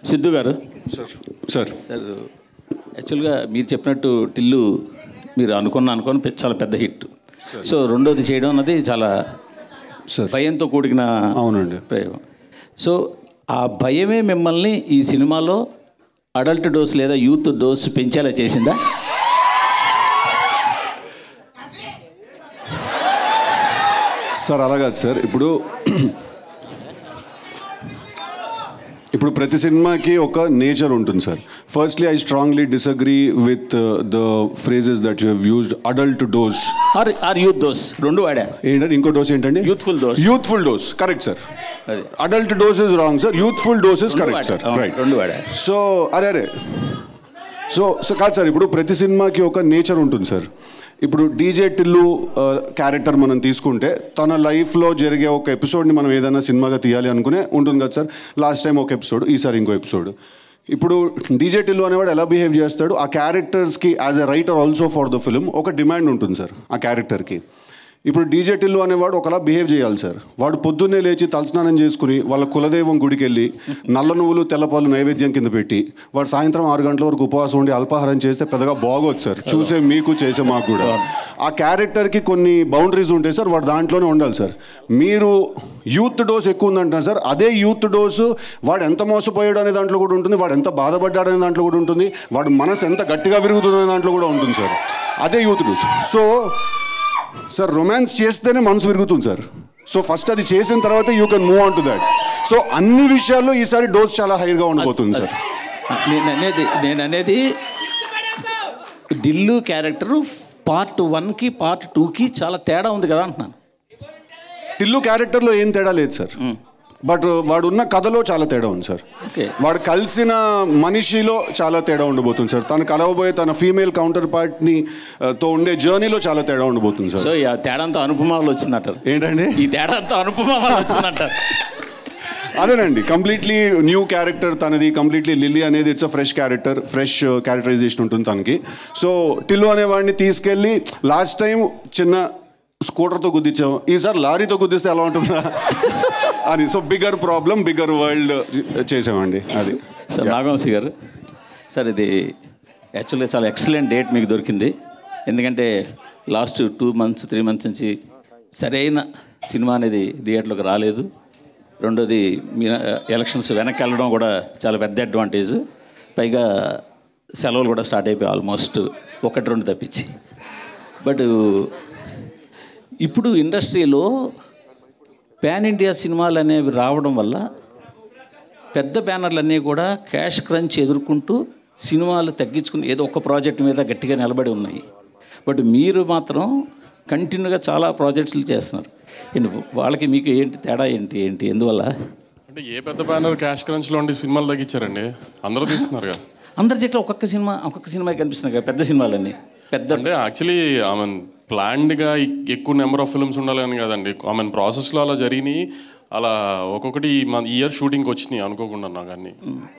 సిద్ధు గారు sir sir sir యాక్చువల్గా మీరు చెప్పినట్టు టిల్లు మీరు అనుకుని చాలా పెద్ద హిట్. సో రెండోది చేయడం అన్నది చాలా భయంతో కూడిన అవునండి ప్రయోగం. సో ఆ భయమే మిమ్మల్ని ఈ సినిమాలో అడల్ట్ డోస్ లేదా యూత్ డోస్ పెంచేలా చేసిందా? సార్ అలా కాదు సార్. ఇప్పుడు ప్రతి సినిమాకి ఒక నేచర్ ఉంటుంది sir. Firstly I strongly disagree with the phrases that you have used. Adult dose are youth dose రెండు వాడా. ఏంటంటే ఇంకో డోస్ ఏంటండి? Youthful dose correct sir. Adult dose is wrong sir, youthful dose is correct sir. Right రెండు వాడా. So అరే so కాదు sir, ఇప్పుడు ప్రతి సినిమాకి ఒక నేచర్ ఉంటుంది సార్. ఇప్పుడు డీజే టిల్లు క్యారెక్టర్ మనం తీసుకుంటే తన లైఫ్లో జరిగే ఒక ఎపిసోడ్ని మనం ఏదైనా సినిమాగా తీయాలి అనుకునే ఉంటుంది కదా సార్. లాస్ట్ టైం ఒక ఎపిసోడ్, ఈసారి ఇంకో ఎపిసోడ్. ఇప్పుడు డీజే టిల్లు అనేవాడు ఎలా బిహేవ్ చేస్తాడు, ఆ క్యారెక్టర్స్కి as a writer also for the film ఒక డిమాండ్ ఉంటుంది సార్ ఆ క్యారెక్టర్కి. ఇప్పుడు డీజే టిల్లు అనేవాడు ఒకలా బిహేవ్ చేయాలి సార్. వాడు పొద్దున్నే లేచి తలస్నానం చేసుకుని వాళ్ళ కులదైవం గుడికి వెళ్ళి నల్ల నువ్వులు తెల్లపాలు నైవేద్యం కింద పెట్టి వాడు సాయంత్రం 6 గంటల వరకు ఉపవాసం ఉండి అల్పాహారం చేస్తే పెద్దగా బాగోదు సార్, చూసే మీకు చేసే మాకు కూడా. ఆ క్యారెక్టర్కి కొన్ని బౌండరీస్ ఉంటాయి సార్, వాడు దాంట్లోనే ఉండాలి సార్. మీరు యూత్ డోస్ ఎక్కువ ఉందంటున్నారు సార్, అదే యూత్ డోసు వాడు ఎంత మోసపోయాడు అనే దాంట్లో కూడా ఉంటుంది, వాడు ఎంత బాధపడ్డాడు అనే దాంట్లో కూడా ఉంటుంది, వాడు మనసు ఎంత గట్టిగా విరుగుతుంది అనే దాంట్లో కూడా ఉంటుంది సార్. అదే youth dose. So sir romance చేస్తేనే మనసు విరుగుతుంది సార్. సో ఫస్ట్ అది చేసిన తర్వాత you can move on to that. So అన్ని విషయాల్లో ఈసారి డోస్ చాలా హైగా ఉండబోతుంది సార్. నేను అనేది ఢిల్లు క్యారెక్టర్ పార్ట్ 1కి పార్ట్ 2కి చాలా తేడా ఉంది కదా అంటున్నాను. టిల్లు క్యారెక్టర్లో ఏం తేడా లేదు సార్, బట్ వాడు ఉన్న కథలో చాలా తేడా ఉంది సార్. వాడు కలిసిన మనిషిలో చాలా తేడా ఉండబోతుంది సార్. తను కలవబోయే తన ఫీమేల్ కౌంటర్ పార్ట్ని తో ఉండే జర్నీలో చాలా తేడా ఉండబోతుంది సార్. సో ఈ తేడాంతో అనుపమాలు వచ్చిందంటారు. ఏంటండి ఈ తేడాంతో అనుపమాలు వచ్చిందంటారు? అదేనండి, కంప్లీట్లీ న్యూ క్యారెక్టర్ తనది. కంప్లీట్లీ లిల్లీ అనేది it's a fresh character, fresh characterisation ఉంటుంది తనకి. సో టిల్లు అనేవాడిని తీసుకెళ్ళి లాస్ట్ టైం చిన్న స్కూటర్తో గుద్దించాం, ఈసారి లారీతో గుద్దిస్తే ఎలా ఉంటుందా అని. So bigger problem, bigger world చేసామండి అది. సార్ నాగవంశీ గారు, సార్ ఇది యాక్చువల్గా చాలా ఎక్సలెంట్ డేట్ మీకు దొరికింది. ఎందుకంటే లాస్ట్ 2 months 3 months నుంచి సరైన సినిమా అనేది థియేటర్లోకి రాలేదు. రెండోది మీ ఎలక్షన్స్ వెనక్కి వెళ్ళడం కూడా చాలా పెద్ద అడ్వాంటేజ్. పైగా సెలవులు కూడా స్టార్ట్ అయిపోయి ఆల్మోస్ట్ 1-2 తప్పించి. బట్ ఇప్పుడు ఇండస్ట్రీలో పాన్ ఇండియా సినిమాలు అనేవి రావడం వల్ల పెద్ద బ్యానర్లన్నీ కూడా క్యాష్ క్రంచ్ ఎదుర్కొంటూ సినిమాలు తగ్గించుకుని ఏదో ఒక ప్రాజెక్ట్ మీద గట్టిగా నిలబడి ఉన్నాయి. బట్ మీరు మాత్రం కంటిన్యూగా చాలా ప్రాజెక్ట్స్లు చేస్తున్నారు. వాళ్ళకి మీకు ఏంటి తేడా ఏంటి ఎందువల్ల? అంటే ఏ పెద్ద బ్యానర్ క్యాష్ క్రంచ్లో ఉండి సినిమాలు తగ్గించారండి? అందరూ తీస్తున్నారు కదా. అందరి చెట్లు ఒక్కొక్క సినిమా కనిపిస్తున్నాయి కదా పెద్ద సినిమాలన్నీ. పెద్ద అంటే యాక్చువల్లీ ప్లాన్డ్గా ఎక్కువ నెంబర్ ఆఫ్ ఫిల్మ్స్ ఉండాలని కదండి. ప్రాసెస్లో అలా జరిగినాయి. అలా ఒక్కొక్కటి ఇయర్ షూటింగ్కి వచ్చినాయి అనుకోకుండా నాకు అన్నీ.